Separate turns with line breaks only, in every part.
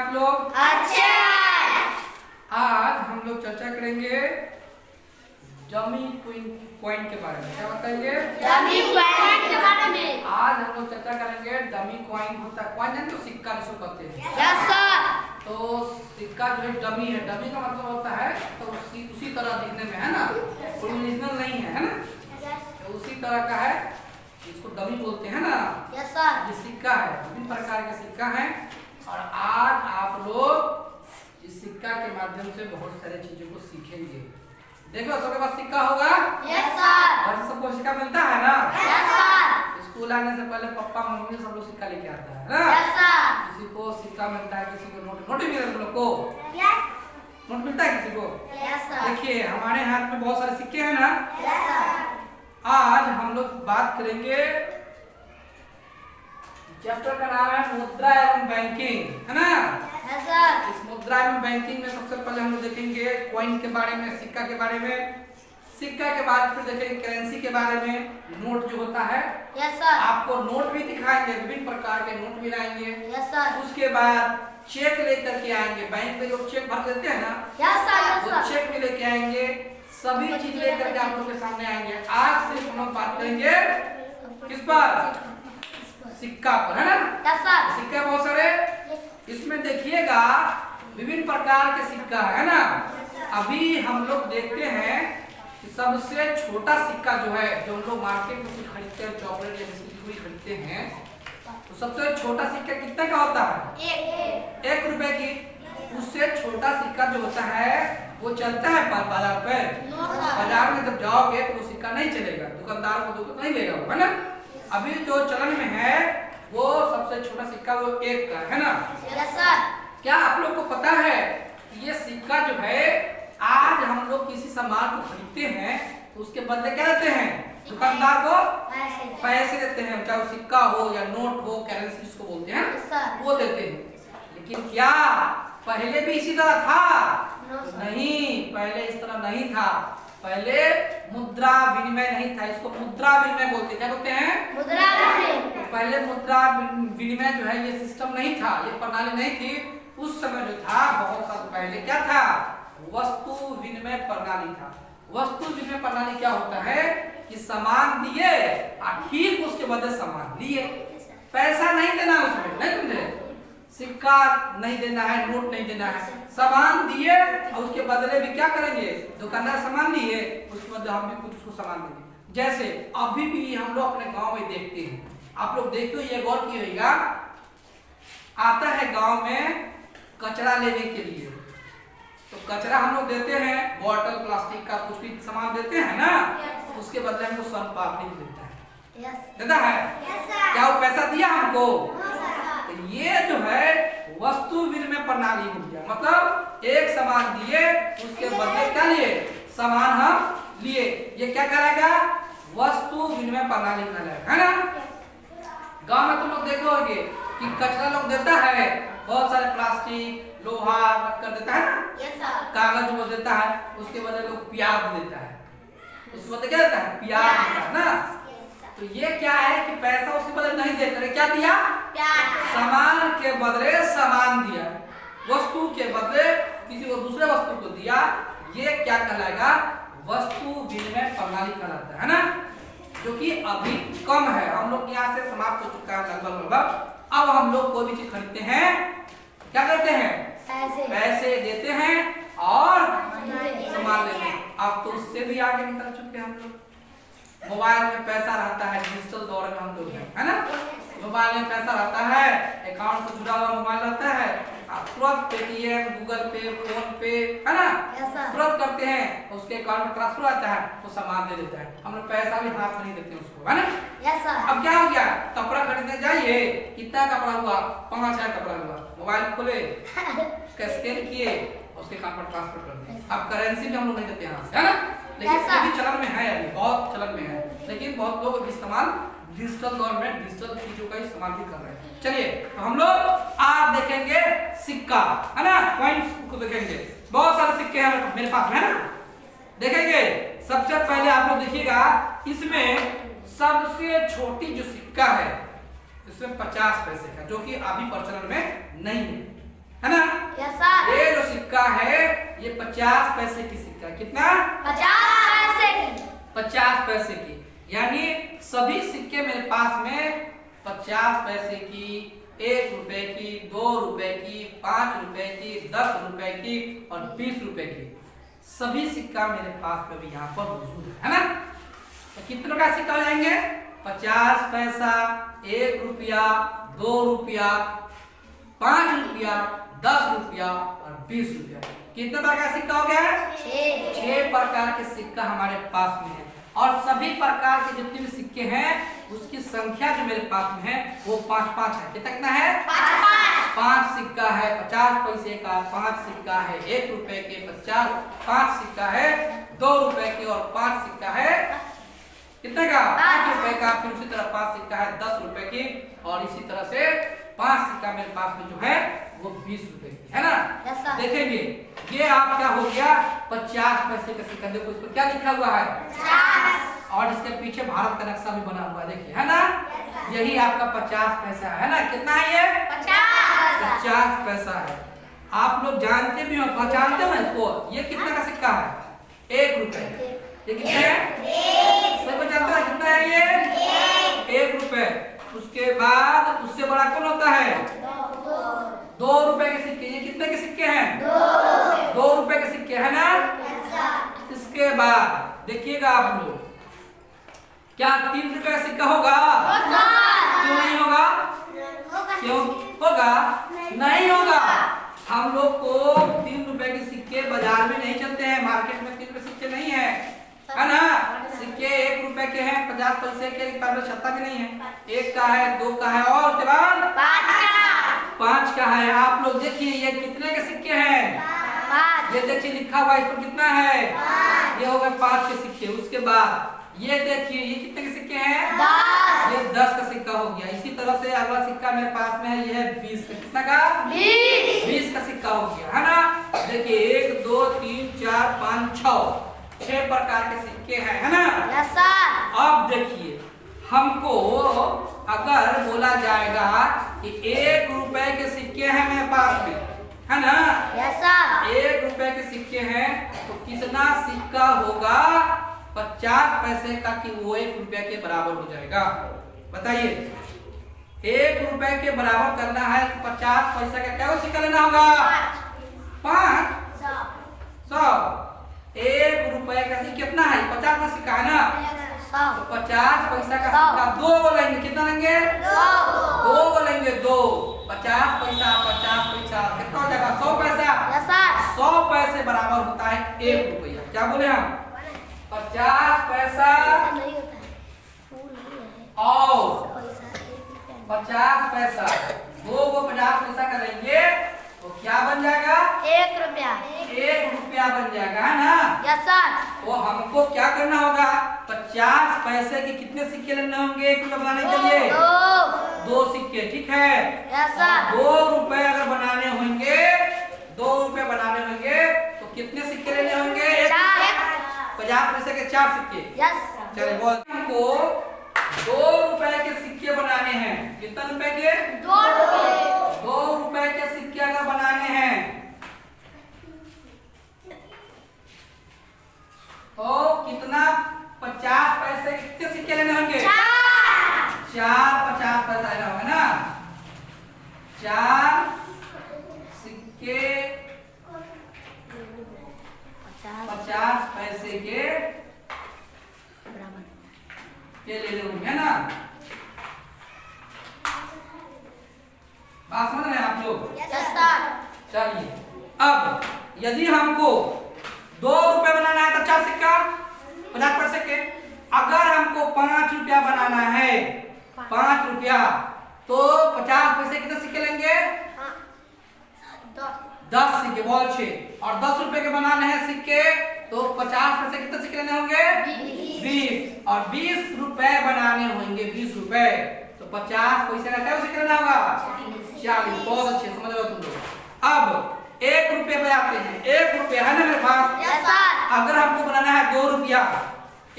आप लोग?
अच्छे।
आज हम लोग चर्चा करेंगे डमी कॉइन के बारे में। क्या बताएंगे?
डमी कॉइन के बारे में।
आज हम लोग चर्चा करेंगे डमी कॉइन होता है। कॉइन है तो सिक्का जिसको कहते हैं।
Yes sir.
तो सिक्का जो है डमी है। डमी का मतलब होता है तो उसी तरह दिखने में, है ना, ओरिजिनल नहीं है ना, तो उसी तरह का है, इसको डमी बोलते हैं ना।
Yes sir.
ये सिक्का है, विभिन्न प्रकार के सिक्का है। और आज आप लोग इस सिक्का के माध्यम से बहुत सारी चीजों को सीखेंगे। देखो सबके पास सिक्का होगा?
Yes sir.
घर से सबको सिक्का मिलता है ना?
Yes sir.
स्कूल आने से पहले पापा मम्मी सब लोग सिक्का लेके आता है ना?
Yes sir.
किसी को सिक्का मिलता है, किसी को नोट भी मिलता है। लोग को
यस।
नोट मिलता है किसी को?
Yes sir.
देखिए हमारे हाथ में बहुत सारे सिक्के हैं ना।
Yes sir.
आज हम लोग बात करेंगे, चैप्टर का नाम है मुद्रा एवं बैंकिंग, है ना।
Yes sir.
इस मुद्रा एवं बैंकिंग में सबसे पहले हम लोग देखेंगे कॉइन के बारे में, सिक्का के बारे में। सिक्का के बाद फिर देखेंगे करेंसी के बारे में, नोट जो होता है।
Yes sir.
आपको नोट भी दिखाएंगे, विभिन्न प्रकार के नोट भी लाएंगे।
Yes sir.
उसके बाद चेक लेकर के आएंगे। बैंक में जो चेक भर देते हैं ना,
यस सर। यस
वो
सर।
चेक भी लेके आएंगे। सभी चीज लेकर के आप लोग के सामने आएंगे। आज सिर्फ हम लोग बात करेंगे किस पर? सिक्का पर, है ना।
Yes sir.
सिक्का बहुत सारे, इसमें देखिएगा विभिन्न प्रकार के सिक्का है ना। अभी हम लोग देखते हैं कि सबसे छोटा सिक्का जो है, जो हम लोग मार्केट में कुछ खरीदते हैं, चॉकलेट या बिस्किट कोई खरीदते हैं, तो सबसे छोटा सिक्का कितने का होता है? 1 रुपए की। उससे छोटा सिक्का जो होता है वो चलता है बाजार पे। बाजार में जब जाओगे तो वो सिक्का नहीं चलेगा, दुकानदार को दुकान नहीं लेगा, है ना। अभी जो चलन में है वो सबसे छोटा सिक्का वो 1 का है ना।
Yes sir.
क्या आप लोग को पता है कि ये सिक्का जो है, आज हम लोग किसी सामान को खरीदते हैं तो उसके बदले क्या देते हैं? दुकानदार को पैसे देते हैं, चाहे वो सिक्का हो या नोट हो, करेंसी जिसको बोलते हैं, वो देते हैं। लेकिन क्या पहले भी इसी तरह था? नहीं, पहले इस तरह नहीं था। पहले मुद्रा विनिमय नहीं था, इसको मुद्रा विनिमय बोलते हैं। क्या बोलते हैं?
मुद्रा विनिमय।
तो पहले मुद्रा विनिमय जो है ये सिस्टम नहीं था, ये प्रणाली नहीं थी। उस समय जो था बहुत साल पहले क्या था? वस्तु विनिमय प्रणाली था। वस्तु विनिमय प्रणाली क्या होता है कि सामान दिए और ठीक उसके बदले सामान लिए। पैसा नहीं देना उसमें, नहीं समझे? सिक्का नहीं देना है, नोट नहीं देना है, सामान दिए और उसके बदले भी क्या करेंगे? दुकानदार सामान दिए, उसके बदले हम भी कुछ उसको सामान देंगे। जैसे अभी भी हम लोग अपने गांव में देखते हैं, आप लोग देखो, ये गौर कीजिएगा, आता है गांव में कचरा लेने के लिए, तो कचरा हम लोग देते हैं, बोतल प्लास्टिक का कुछ भी सामान देते हैं ना, उसके बदले हमको सन पापड़ी भी देता है। देता है? क्या वो पैसा दिया हमको? ये जो है वस्तु विनिमय प्रणाली हो गया। मतलब एक सामान दिए, उसके बदले क्या लिए? सामान हम लिए। ये क्या कहलाएगा? वस्तु विनिमय प्रणाली कहलाएगा, है ना। गांव में तुम लोग देखोगे कि कचरा लोग देता है, बहुत सारे प्लास्टिक, लोहा रखकर देता है ना, कागज वो देता है, उसके बदले लोग प्याज देता है। उसके बदले क्या देता है? प्याज देता है ना। तो ये क्या है कि पैसा उसके बदले नहीं देते, क्या दिया? सामान के बदले सामान दिया, वस्तु के बदले किसी को दूसरे वस्तु को दिया। ये क्या कहलाएगा? वस्तु विनिमय प्रणाली कहलाता है ना, जो कि अभी कम है, हम लोग यहाँ से समाप्त हो चुका है लगभग। अब हम लोग कोई भी चीज खरीदते हैं, क्या करते हैं? पैसे देते हैं और सामान लेते हैं। अब तो उससे भी आगे निकल चुके हैं हम लोग। मोबाइल में पैसा रहता है, डिजिटल दौर में हम लोग हैं, है ना। मोबाइल में पैसा रहता है, अकाउंट से जुड़ा हुआ मोबाइल रहता है, आप तुरंत पेटीएम, गूगल पे, फोन पे, है ना, तुरंत करते हैं, उसके अकाउंट में ट्रांसफर आता है, वो सामान दे देता है। हम लोग पैसा भी हाथ में नहीं देते उसको, है ना। अब क्या हो गया? कपड़ा खरीदने जाइए, कितना कपड़ा हुआ? 5,000 कपड़ा हुआ, मोबाइल खोले, उसका स्कैन किए, उसके अकाउंट में ट्रांसफर कर दिए। अब करेंसी भी हम लोग नहीं देते यहाँ से, है ना। लेकिन अभी चलन में है, अभी बहुत चलन में है, लेकिन बहुत लोग अभी इस्तेमाल डिजिटल दौर में डिजिटल चीजों का इस्तेमाल भी कर रहे हैं। चलिए तो हम लोग आज देखेंगे सिक्का, है ना, कॉइन्स को देखेंगे। बहुत सारे सिक्के हैं मेरे पास, है ना, देखेंगे। सबसे पहले आप लोग देखिएगा, इसमें सबसे छोटी जो सिक्का है, इसमें 50 पैसे का, जो कि अभी प्रचलन में नहीं है, है ना।
Yes sir.
ये जो सिक्का है ये 50 पैसे की सिक्का, कितना?
50 पैसे की।
50 पैसे की, यानी सभी सिक्के मेरे पास में 50 पैसे की, 1 रुपए की, 2 रुपए की, 5 रुपए की, 10 रुपए की और 20 रुपए की, सभी सिक्का मेरे पास में भी यहाँ पर मौजूद है ना। तो कितनों का सिक्का हो जाएंगे? 50 पैसा, 1 रुपया, 2 रुपया, 5 रुपया, 10 रुपया और 20 रुपया। कितने प्रकार का सिक्का हो गया? 6 प्रकार के सिक्का हमारे पास में है। और सभी प्रकार के जितने भी सिक्के हैं उसकी संख्या जो मेरे पास में है वो 5-5 है। कितना है? 5 सिक्का है 50 पैसे का, 5 सिक्का है 1 रुपए के, 5 सिक्का है 2 रुपए के और 5 सिक्का है कितने का? 5 रुपए का। फिर उसी तरह 5 सिक्का है 10 रुपए की और इसी तरह से 5 सिक्का मेरे पास में जो है वो 20 रुपए की है ना। देखेंगे ये आपका हो गया 50 पैसे का सिक्का। देखो इस पर क्या लिखा हुआ है? 50। और इसके पीछे भारत का नक्शा भी बना हुआ है, देखिए है ना। यही आपका 50 पैसा है ना। कितना है ये? 50 पैसा है। आप लोग जानते भी हो, पहचानते हो इसको? ये कितना का सिक्का है? 1 रुपए। ये कितना है? सब जानते हो कितना है ये? 1 रुपए। उसके बाद उससे बड़ा कौन होता है? 2 रुपए के सिक्के। ये कितने के सिक्के हैं? 2 रुपए के सिक्के है ना। इसके बाद देखिएगा आप लोग, क्या 3 रुपए का सिक्का होगा? क्यों नहीं होगा? क्यों होगा? नहीं होगा। हम लोग को 3 रुपए के सिक्के बाजार में नहीं चलते हैं, मार्केट में 3 रुपए सिक्के नहीं है, है ना। सिक्के 1 रुपए के हैं, 50 पैसे के, छत्ता भी नहीं है। 1 का है, 2 का है और उसके बाद 5 का है। आप लोग देखिए ये कितने के सिक्के हैं? 5। ये देखिए लिखा हुआ इस पर कितना है? ये हो गए 5 के सिक्के। उसके बाद ये देखिए ये कितने के सिक्के हैं? 10। ये 10 का सिक्का हो गया। इसी तरह से अगला सिक्का मेरे पास में है, ये है 20 का। कितना का? 20 का सिक्का हो गया है ना। देखिए 1 2 3 4 5 6 प्रकार के सिक्के हैं, है ना।
Yes sir.
अब देखिए हमको अगर बोला जाएगा कि 1 रुपए के सिक्के हैं मेरे पास में, है ना।
Yes sir.
1 रुपए के सिक्के हैं तो कितना सिक्का होगा? 50 पैसे का, कि वो 1 रुपए के बराबर हो जाएगा। बताइए 1 रुपए के बराबर करना है तो 50 पैसा का क्या सिक्का लेना होगा? 5 100। 1 रुपए का कितना है? 50 का सिक्का है ना। तो 50 पैसा का सिक्का 2 को लेंगे। कितना लेंगे? 2 को लेंगे। 2 50 पैसा 50 पैसा कितना हो जाएगा? 100 पैसा। 100 पैसे बराबर होता है 1 रुपया। क्या बोले हम? 50 पैसा और 50 पैसा, 2 को 50 पैसा का लेंगे तो क्या बन जाएगा?
1 रुपया।
1 रुपया बन जाएगा, है ना।
Yes sir.
तो हमको क्या करना होगा? 50 पैसे के कितने सिक्के लेने होंगे 1 रुपया बनाने के लिए? 2 सिक्के, ठीक है।
Yes sir.
2 रुपए अगर बनाने होंगे, 2 रुपए बनाने होंगे तो कितने सिक्के लेने होंगे? 50 पैसे के 4 सिक्के।
यस।
चलिए बोल, हमको 2 रुपए के सिक्के बनाने हैं। कितना रुपए के?
2 रुपए।
2 रुपए के सिक्के अगर बनाने हैं तो कितना? 50 पैसे के कितने सिक्के लेने होंगे? 4 50 पैसा लेना होगा ना। 4 सिक्के 50 पैसे के ले होंगे, है ना। बात समझ रहे हैं आप लोग?
Yes sir.
चलिए अब यदि हमको 2 रुपए बनाना है तो 4 सिक्का 50 पैसे के। अगर हमको 5 रुपया बनाना है, 5 रुपया, तो 50 पैसे कितने सिक्के लेंगे? 10 सिक्के। बहुत अच्छे। और 10 रुपए के बनाने हैं सिक्के तो 50 पैसे कितने सिक्के लेने होंगे? 20। और 20 रुपए बनाने होंगे 20 रुपए तो 50 पैसे का क्या सिक्के लेना होगा? 40। बहुत अच्छे, समझ रहे हो तुम लोग। अब 1 रुपये पे आते हैं। 1 रुपया है ना मेरे पास।
Yes sir.
अगर हमको बनाना है 2 रुपया,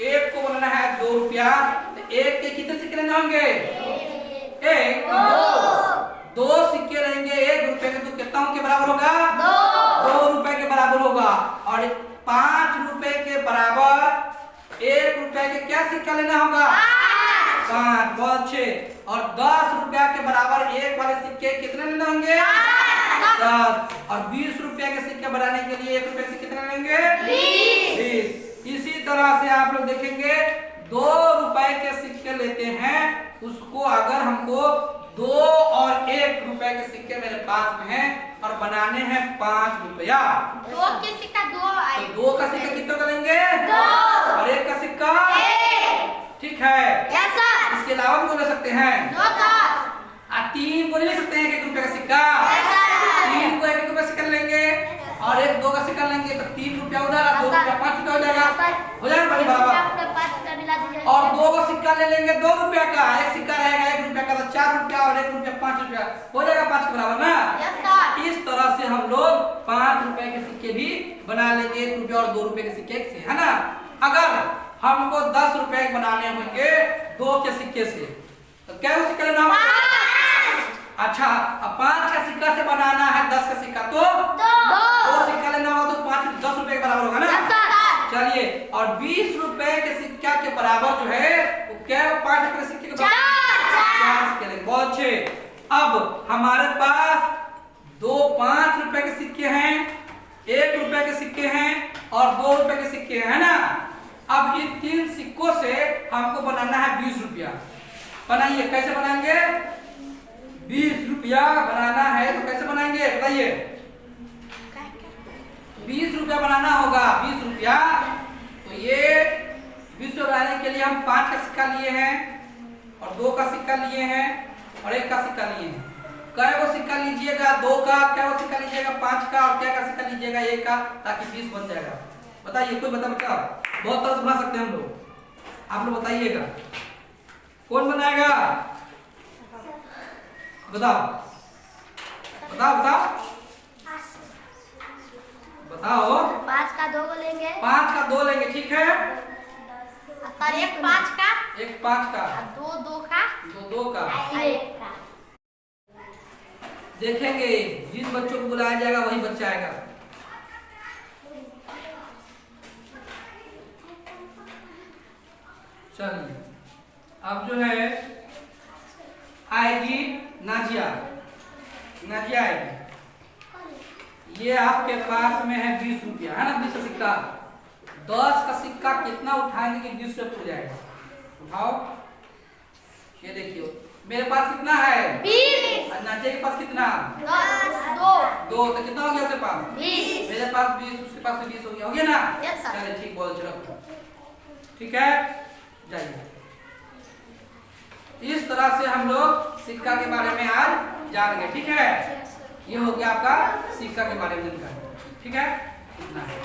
1 को बनाना है 2 रुपया तो 1 के कितने सिक्के लेने होंगे? 1 2 दो सिक्के लेंगे 1 रुपए के, तो कितना के बराबर होगा?
2
2 रुपए के बराबर होगा। और 5 रुपए के बराबर 1 रुपए के क्या सिक्का लेना होगा? 5। बहुत अच्छे। और 10 रुपया के बराबर 1 वाले सिक्के कितने लेने होंगे? 10। और 20 रुपया के सिक्के बनाने के लिए 1 रुपए से कितने लेंगे? 20। इसी तरह से आप लोग देखेंगे 2 रुपए के सिक्के लेते हैं, उसको अगर हमको 2 और 1 रुपए के सिक्के मेरे पास में है और बनाने हैं 5 रुपया,
2 के सिक्का 2 आए,
तो 2 का सिक्का कितना का लेंगे?
2
और 1 का सिक्का
1।
ठीक है।
Yes sir.
इसके अलावा भी बोल सकते हैं
2 सर।
3 को नहीं ले सकते हैं 1 रुपए का सिक्का?
Yes sir.
3 को 1 रुपए सिक्का लेंगे और 1 2 का सिक्का लेंगे, तो 3 रुपया उधर और 2 रुपया 5 रुपया हो जाएगा। हो जाएगा भाई बराबर।
5 रुपया मिला दीजिए।
और 2 का सिक्का ले लेंगे 2 रुपया का, एक सिक्का रहेगा 1 रुपया का, तो 4 रुपया और 1 रुपया 5 रुपया हो जाएगा 5 के बराबर ना?
Yes sir.
इस तरह से हम लोग 5 रुपए के सिक्के भी बना लेंगे 1 रुपया और 2 रुपए के सिक्के से, है ना? अगर हमको 10 रुपए बनाने होंगे 2 के सिक्के से, तो क्या सिक्का लेना होगा? अच्छा, अब 5 का सिक्का से बनाना है 10 का सिक्का, तो 2 सिक्का लेना होगा, तो 5 10 रुपए के बराबर होगा ना?
Yes sir.
चलिए, और 20 रुपए के सिक्का के बराबर जो है वो क्या है? 5 रुपए के सिक्के के बराबर 4 सिक्के लेंगे। बहुत अच्छे। अब हमारे पास 5 रुपए के सिक्के हैं, 1 रुपए के सिक्के हैं और 2 रुपए के सिक्के हैं, है ना? अब इन 3 सिक्कों से हमको बनाना है 20 रुपया। बनाइए, कैसे बनाएंगे? 20 रुपया बनाना है तो कैसे बनाएंगे बताइए? 20 रुपया बनाना होगा। 20 रुपया, तो ये 20 रुपया बनाने के लिए हम 5 का सिक्का लिए हैं और 2 का सिक्का लिए हैं और 1 का सिक्का लिए हैं। कै को सिक्का लीजिएगा? 2 का। क्या को सिक्का लीजिएगा? 5 का। और क्या का सिक्का लीजिएगा? 1 का, ताकि 20 बन जाएगा। बताइए, कोई बता बहुत तरह से बना सकते हैं हम लोग, आप लोग बताइएगा कौन बनाएगा? बताओ बताओ बताओ बताओ।
5 का 2 को लेंगे।
5 का 2 लेंगे, ठीक है।
सर 1 5 का,
1 5 का,
2 2 का,
2 2 का।
1 का।
देखेंगे जिन बच्चों को बुलाया जाएगा वही बच्चा आएगा। चलिए, अब जो है आएगी नाजिया। नाजिया आएगी। ये आपके पास में है 20 रुपया, है ना? 20 का सिक्का। 10 का सिक्का कितना उठाएंगे कि 20 रुपया हो जाएगा? उठाओ। ये देखिए, मेरे पास कितना है? 20। और नाजिया के पास कितना? 2। तो कितना हो गया उसके पास?
20।
मेरे पास 20, उसके पास 20 हो गया। हो गया ना?
Yes sir.
चलिए, ठीक, बोल चलो। ठीक है, जाइए। इस तरह से हम लोग सिक्का के बारे में आज जानेंगे। ठीक है, ये हो गया आपका सिक्का के बारे में जानकारी। ठीक है, इतना है।